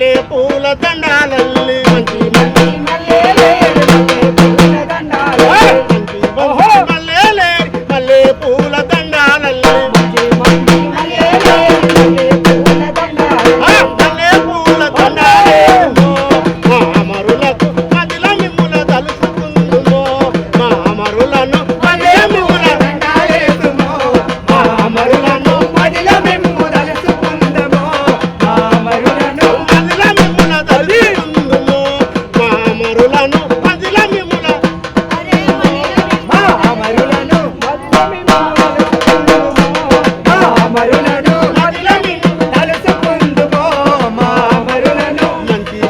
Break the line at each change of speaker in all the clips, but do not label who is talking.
మల్లె పూల దండాలల్లి మంచి మంచి మల్లె పూల దండాలల్లి మల్లె పూల దండాలేమో మా అమరులకు మదిల మిమ్ముల తలుసుకుందుమో మా అమరులను మదిల మిమ్ముల దండాలేమో మా అమరులను మదిల మిమ్ముల తలుసుకుందుమో మా అమరులను మదిల మిమ్ముల తలుసుకుందుమో మా అమరులను మదిల మిమ్ముల మా అమరులను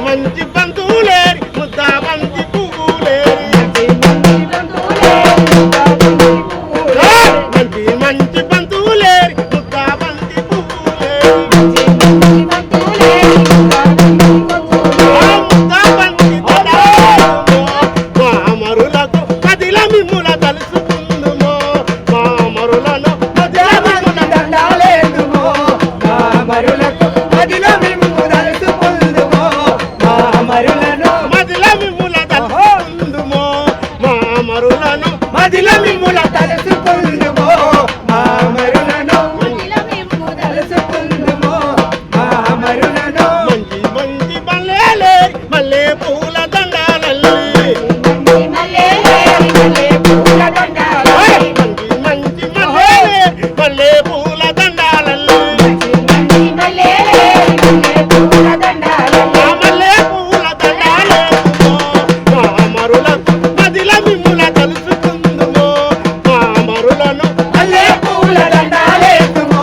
మంచి బంధువులేరి ముద్దా బంతి పువ్వులేరి మంచి బంధువులేరి ముద్దా బంతి పువ్వులేరి ముద్దా బంతి మా అమరులకు మదిల మిమ్ముల తలుసుకుందుమో మా అమరులను మదిల మిమ్ముల దండాలేదుమో మా అమరులకు మదిల మిమ్ముల తలుసుకుందుమో మా అమరులను మదిల మిమ్ముల తలుసుకుందుమో మా అమరులను మదిల మిమ్ముల తలుసుకుందుమో మా అమరులను మదిల మిమ్ముల తలుసుకుందుమో మా అమరులను మంచి మంచి మల్లె పూల దండాలల్లి మంచి మంచి మల్లె పూల దండాలల్లి మల్లె పూల దండాలేమో మా అమరులకు మదిల మిమ్ముల తలుసుకుందుమో మా అమరులను మల్లె పూల దండాలేమో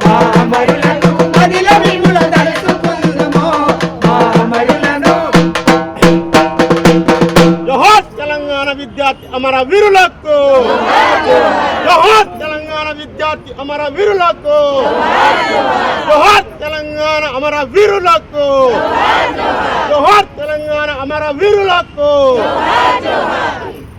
మా అమరులను మదిల మిమ్ముల తలుసుకుందుమో మా అమరులను. జోహార్ తెలంగాణ విద్యార్థి అమర వీరులకు జోహార్ తెలంగాణ విద్యార్థి అమర వీరులకు జోహార్ తెలంగాణ అమర వీరులకు జోహార్ తెలంగాణ అమర వీరులకు